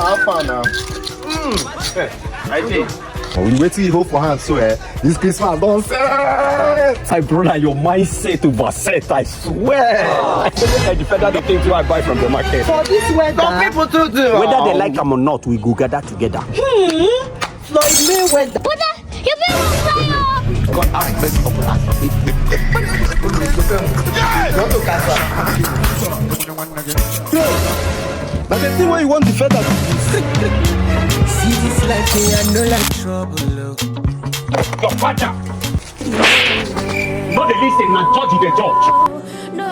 How far now? I did. We wait till you hope for hands, so this Christmas don't say. My brother, your mindset to Vasset, I swear. I said the feather the things I buy from the market. For this weather, Some people too do. Whether they like them or not, we go gather together. Floyd Mayweather. Brother, you been on fire! Go to Casa. But the thing where you want the feather to See this life, I know like trouble. Look. your father. Not the listen and judge the judge. No